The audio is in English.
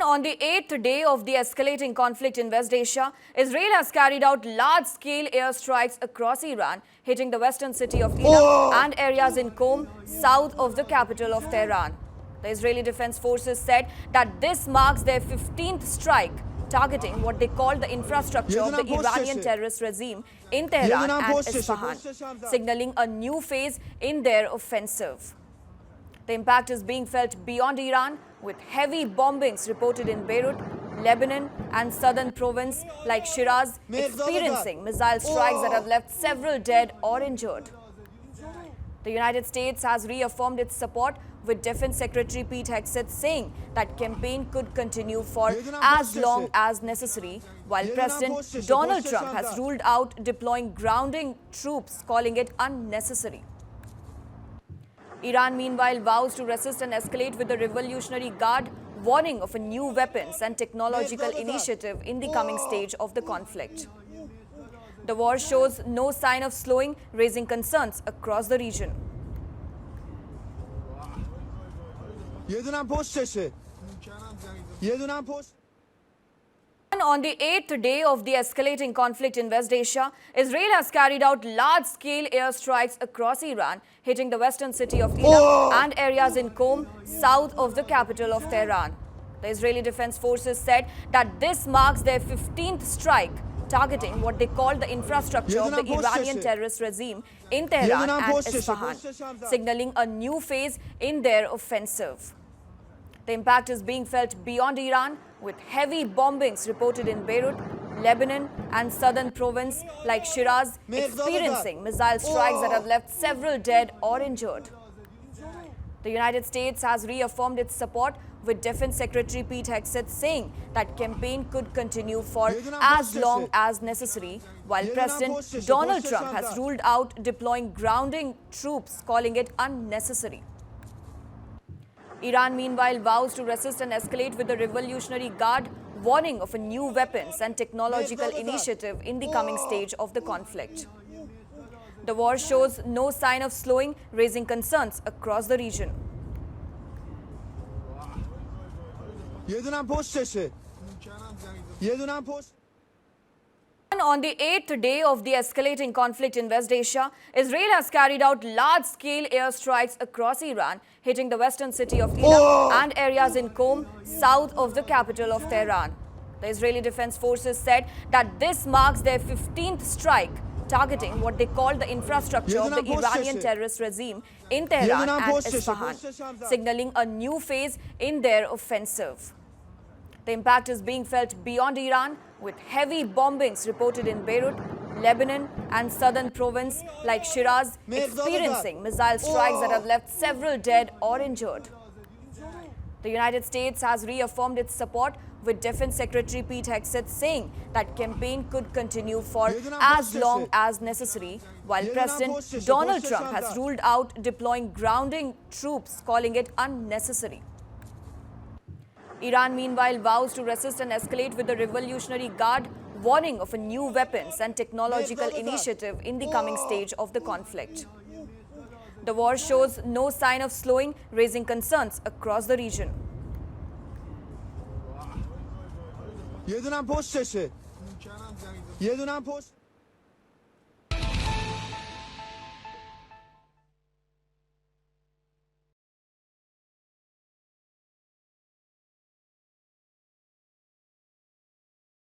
On the eighth day of the escalating conflict in West Asia, Israel has carried out large-scale airstrikes across Iran, hitting the western city of Eilat and areas in Qom, south of the capital of Tehran. The Israeli Defense Forces said that this marks their 15th strike, targeting what they call the infrastructure of the Iranian terrorist regime in Tehran and Isfahan, signaling a new phase in their offensive. The impact is being felt beyond Iran, with heavy bombings reported in Beirut, Lebanon and southern province like Shiraz experiencing missile strikes that have left several dead or injured. The United States has reaffirmed its support, with Defense Secretary Pete Hegseth saying that campaign could continue for as long as necessary, while President Donald Trump has ruled out deploying grounding troops, calling it unnecessary. Iran, meanwhile, vows to resist and escalate, with the Revolutionary Guard warning of a new weapons and technological initiative in the coming stage of the conflict. The war shows no sign of slowing, raising concerns across the region. On the eighth day of the escalating conflict in West Asia, Israel has carried out large-scale airstrikes across Iran, hitting the western city of Eilat and areas in Qom, south of the capital of Tehran. The Israeli Defense Forces said that this marks their 15th strike, targeting what they call the infrastructure of the Iranian terrorist regime in Tehran and Isfahan, signaling a new phase in their offensive. The impact is being felt beyond Iran, with heavy bombings reported in Beirut, Lebanon and southern province like Shiraz experiencing missile strikes that have left several dead or injured. The United States has reaffirmed its support, with Defense Secretary Pete Hegseth saying that campaign could continue for as long as necessary, while President Donald Trump has ruled out deploying grounding troops, calling it unnecessary. Iran, meanwhile, vows to resist and escalate, with the Revolutionary Guard warning of a new weapons and technological initiative in the coming stage of the conflict. The war shows no sign of slowing, raising concerns across the region. On the eighth day of the escalating conflict in West Asia, Israel has carried out large-scale airstrikes across Iran, hitting the western city of Eilat and areas in Qom, south of the capital of Tehran. The Israeli Defense Forces said that this marks their 15th strike, targeting what they call the infrastructure of the Iranian terrorist regime in Tehran and Isfahan, signaling a new phase in their offensive. The impact is being felt beyond Iran, with heavy bombings reported in Beirut, Lebanon and southern province like Shiraz experiencing missile strikes that have left several dead or injured. The United States has reaffirmed its support, with Defense Secretary Pete Hegseth saying that campaign could continue for as long as necessary, while President Donald Trump has ruled out deploying grounding troops, calling it unnecessary. Iran, meanwhile, vows to resist and escalate, with the Revolutionary Guard warning of a new weapons and technological initiative in the coming stage of the conflict. The war shows no sign of slowing, raising concerns across the region.